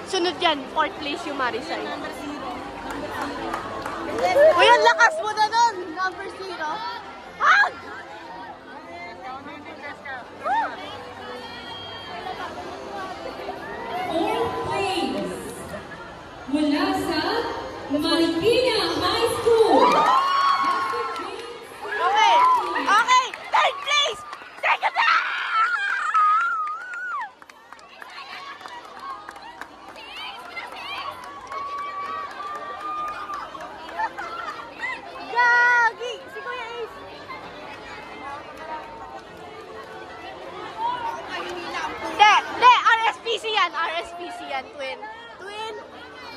Sunod yan, 4th place yung Marisay. Uy, ang lakas mo na nun! Number 0. Ah! Fourth place mula sa Marikina High School. Okay, okay! 3rd place! Second place! Gagi! Si Kuya Ace! Hindi! RSPC yan! RSPC yan, twin! Twin!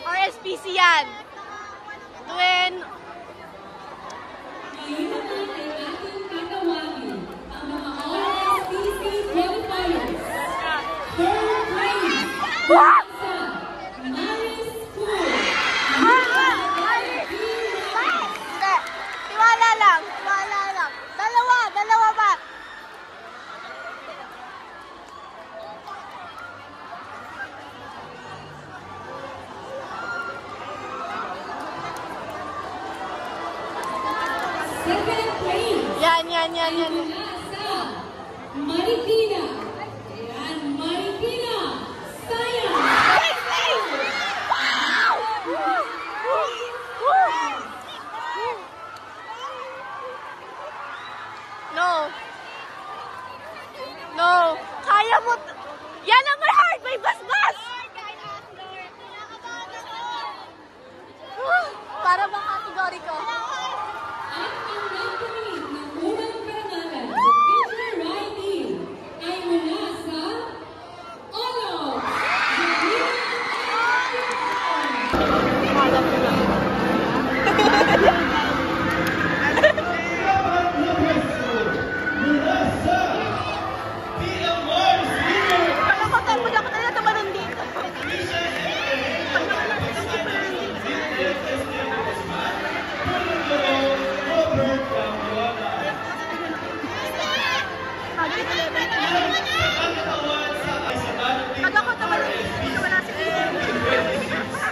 RSPC yan! Twin! Ngayon naman ay ating tatawagin ang mga RSPC qualifiers. 3rd place mula sa Maris School. Hindi! Tiwala lang! Tiwala lang! Dalawa! Dalawa ba? Second place Yan. mula sa Marikina. Ayan, Marikina Science. Wow! No. No. Kaya mo. Yan ang may heart. May basbas. Para bang kategori ko. At ang nagpamit ng unang karangalan sa Picture Writing ay mula sa Ono. Pagkakotan mo na ako na tumalon dito. Pag ako tumalon dito, wala si Kisa.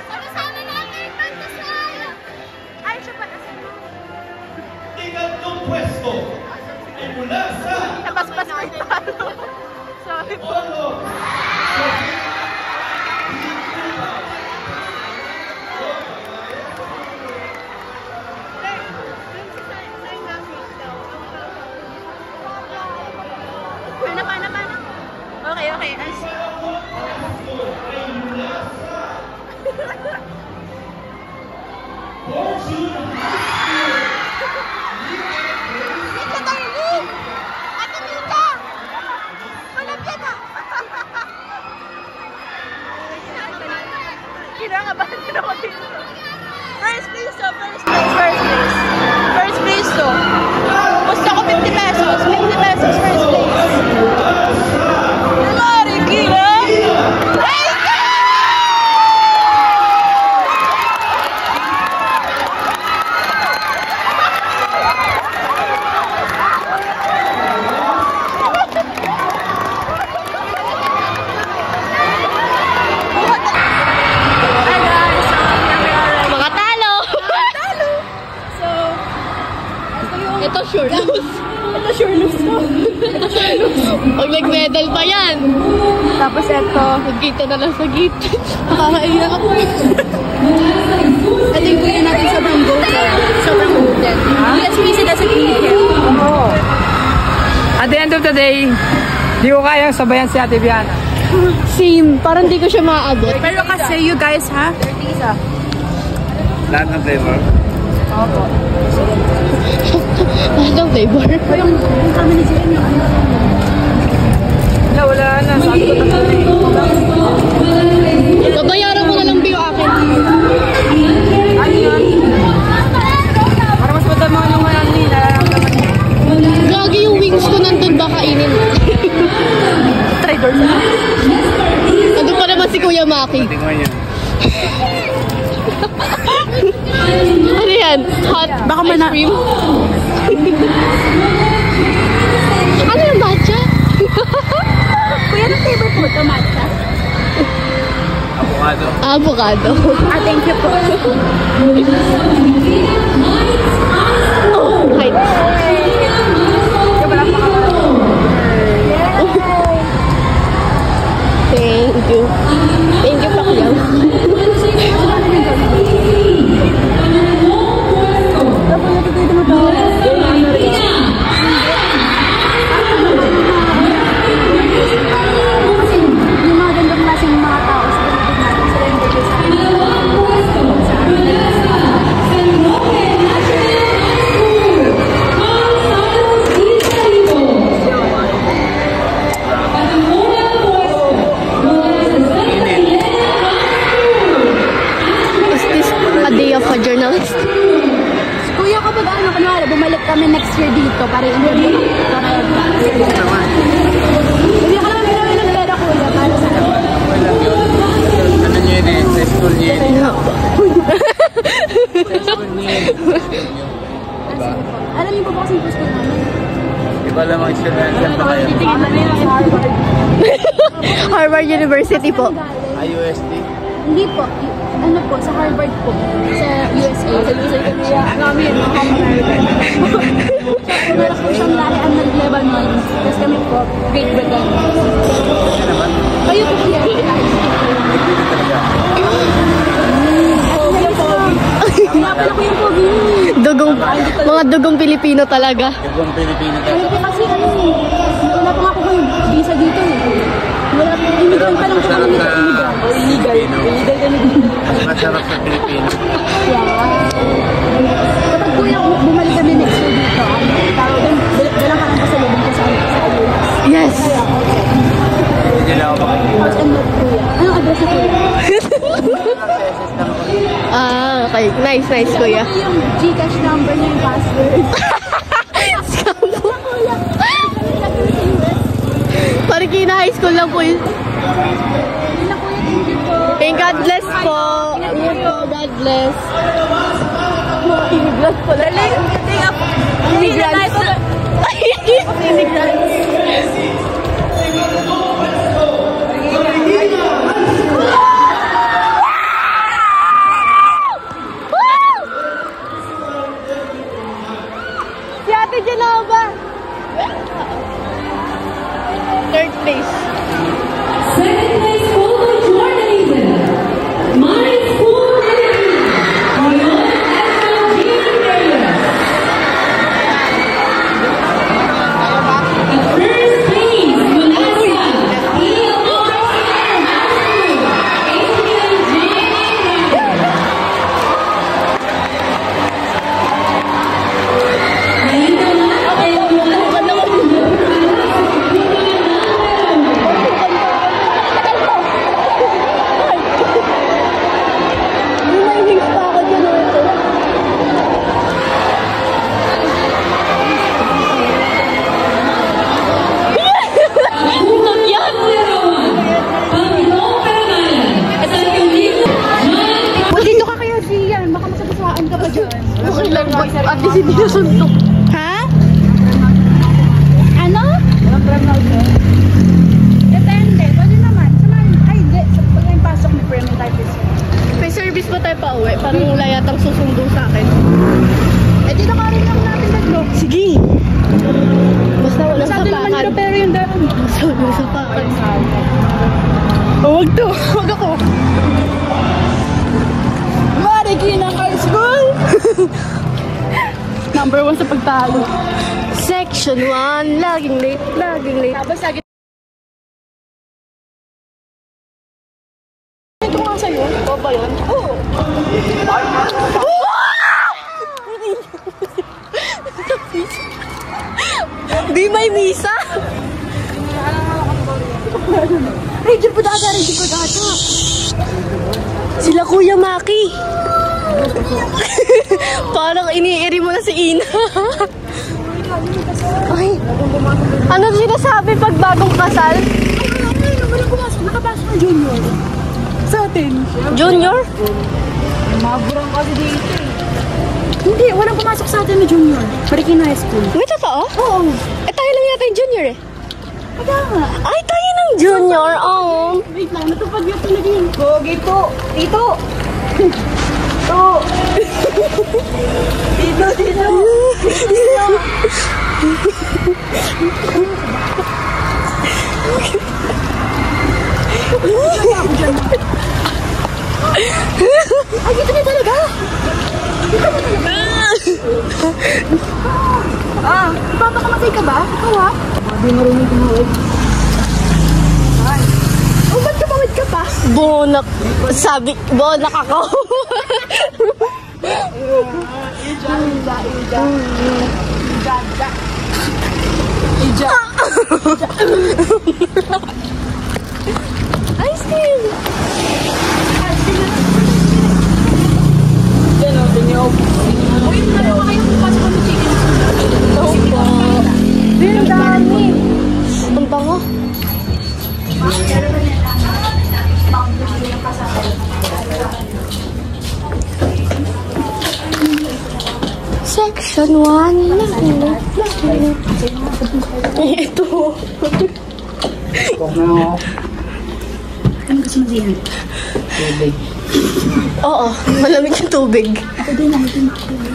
Ay, siya pa. Ikatlong pwesto ay mula sa Nabasbas ko yung palo. Sorry po. Ono. okay. First place to. First place to. Gusto ko 50 pesos. 50 pesos first place. Mari, Kira! Ito sure lose. Ito sure lose to. Pag nag-medal pa yan. Tapos ito. Nagkita na lang sa gate. Nakakaiyak ako. Ito yung kuya natin sobrang golden. Sobrang golden. USPC doesn't need him. At the end of the day, di ko kayang sabayan si Ate Biana. Same. Parang di ko siya maaabot. Pero kasi you guys ha? 30 isa. Lahat ng flavor. Opo. Lahat ng flavor. Yung kami ni Jen yung ano. Wala na. Sabi ko Babayaran ko na lang yung akin. ano yun? Para mas matamaan yung mga nila. Gagi yung wings ko nandun ba kainin. Trader na. Nandun pa naman si Kuya Maki. Tingnan niyo. Ano yan? Hot Baka ice cream? Ano yung matcha? Kuya, ng favorite po ito, matcha? Avocado. Avocado. Thank you po. Oh, height. Thank you. Thank you, Pacquiao. Yung mga gandang klaseng mga tao sa paligid natin, sila yung bigay sa akin. Is this a day of a journalist? Kuya, kapag ano, kunwari, bumalik kami next year dito para i-interview para hindi ka naman pinawin ng pera, kuya, para sa Ano niyo yun eh? Sa school niyo yun eh. Sa school niyo yun. Diba? Alam niyo po ba kasing gusto namin? Iba lang ang experience pa kayo. Ano na yun sa Harvard? Harvard University po. IUSD. Hindi po. Ano po, sa Harvard po. Sa USA. Sa USA kami namin, mga American. Meron po siyang lahian ng Lebanon. Tapos kami po, Great Britain. Kayo po kuya. Pinapala ko yung pogi. Dugong, mga dugong Pilipino talaga. Ibang Pilipino Ayun talaga. po kasi ano, wala pa nga po kayong visa dito eh. Wala pa, immigrant pa lang po kami dito, immigrant. Illegal. Illegal kami dito. Masarap sa Pilipino. Kapag kuya, bumalik kami next year dito, tawag doon, dalang ka ng pasalubong ko sa ayun. Yes! Hindi nila ako makikita. House and lot, kuya. Anong address na kuya? Ah, okay. Nice, nice, kuya. Ano yung Gcash number niya yung password? Kuya, kami lagi sa US. Marikina High School lang po yun. Yun na kuya, thank you po. And God bless po. Ingat po, God bless. Immigrant po lang. Immigrants. Immigrants. Si Ate Genova. Third place. Second place photo journalism. My school Leon Edna Junior. At first place, Vanessa E. Ewan sa pagtalo. Section 1, laging late, laging late. Tapos lagi. Ito nga sa'yo. O ba yun? Oo. Di may misa. Ranger po data, Ranger po data. Sila Kuya Maki. Parang iniiri mo na si Ina. Ay, ano sinasabi pag bagong kasal? Walang pumasok. Nakapasok na junior. Sa atin. Junior? Maburang kasi dito eh. Hindi, walang pumasok sa atin na junior. Marikina High School. May totoo? Oo. Eh, tayo lang yata yung junior eh. Kaya nga. Ay, tayo ng junior, oh. Wait lang, natupad yun talaga yun. Gogi po. Tito. Tito. Tito, tito. Ay, dito na talaga. Dito na talaga. Papakamatay ka ba? Ikaw ha? Hindi marunong tumawag. Oh, ba't kapawid ka pa? Bonak. Sabi, bonak ako. Ice cream. Ang dami. Ang bango. Section 1. Ito. Kung na ako. Ano gusto mo diyan? Tubig. Oo, malamig yung tubig. Ako din ako din.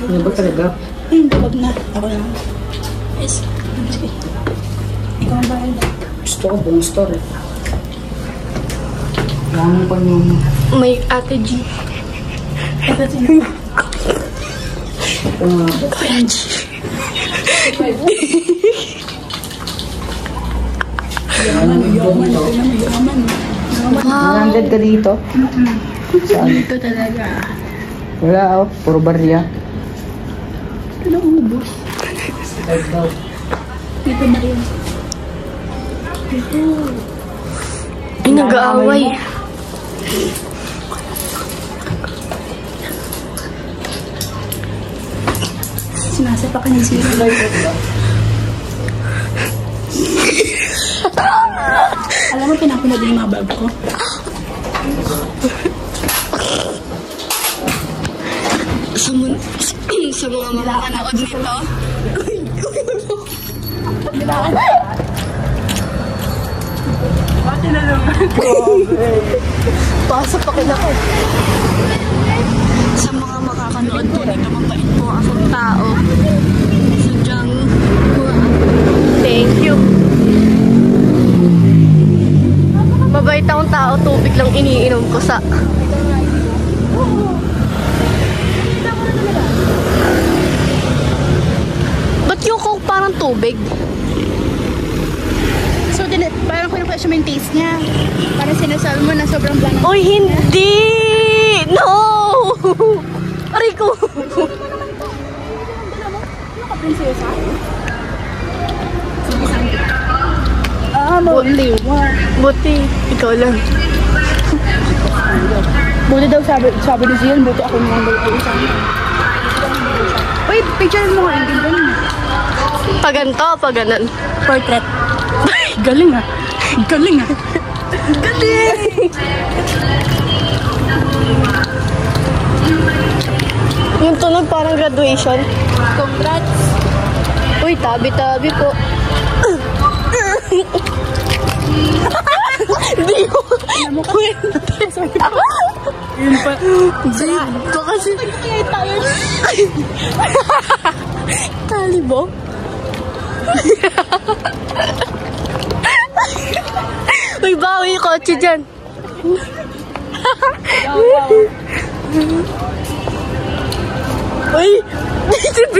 Ano ba talaga? Ay, hindi, wag na. Ako lang. Yes. Sige. Ikaw ang bahay. Gusto ko buong story. Ano pa yung... May Ate G. Nandad ka dito? Saan? Dito talaga. Wala ako. Puro barya. Ano ubos? Dito na rin. Dito. Ay, nag-aaway. Sinasapa ka ng sila. Alam mo, pinapanood yung mga bag ko. Sa mga makakanood nito. Pasok pa kita ko. Sa mga makakanood po nito, mabait po akong tao. Sadyang, thank you. Mabait akong tao, tubig lang iniinom ko sa... Ba't yung Coke parang tubig? So, parang kung yung taste niya. Parang sinasabi mo na sobrang blank. Oy, hindi! No! Aray ko! Ano ka, prinsesa? Buti. Buti, ikaw lang. Buti daw sabi ni Zion, buti ako naman daw ay isang. Wait, picture mo nga, hindi ganun. Paganto, paganan. Portrait. Galing ah. Galing ah. Galing! Yung tunog parang graduation. Congrats. Uy, tabi-tabi po. Hindi ko. Alam mo kasi. Yun pa. Hindi ko kasi. Kaya tayo. Talibo? Uy, bawi yung kotse dyan. Uy, TV.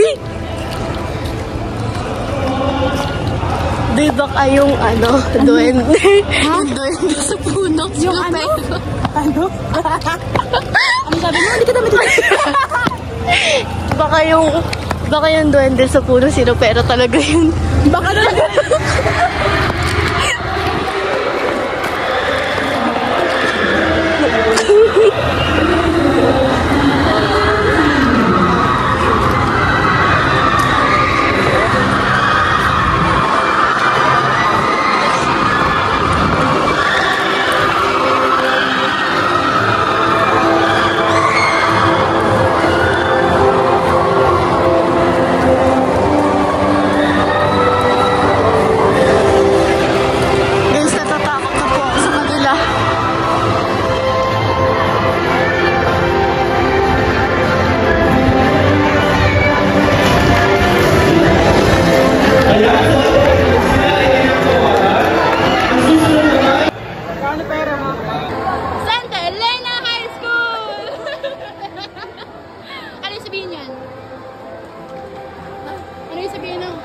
Di ba kayong duwende? Yung duwende sa puno. Yung ano? Ano? Ano sabi mo? Hindi ka naman Baka yung duwende sa puno, sino pero talaga yun. Baka talaga. Guys, natatakot na po ako sa kanila. Santa Elena High School! Ano yung sabihin yan? Ano yung sabihin ng...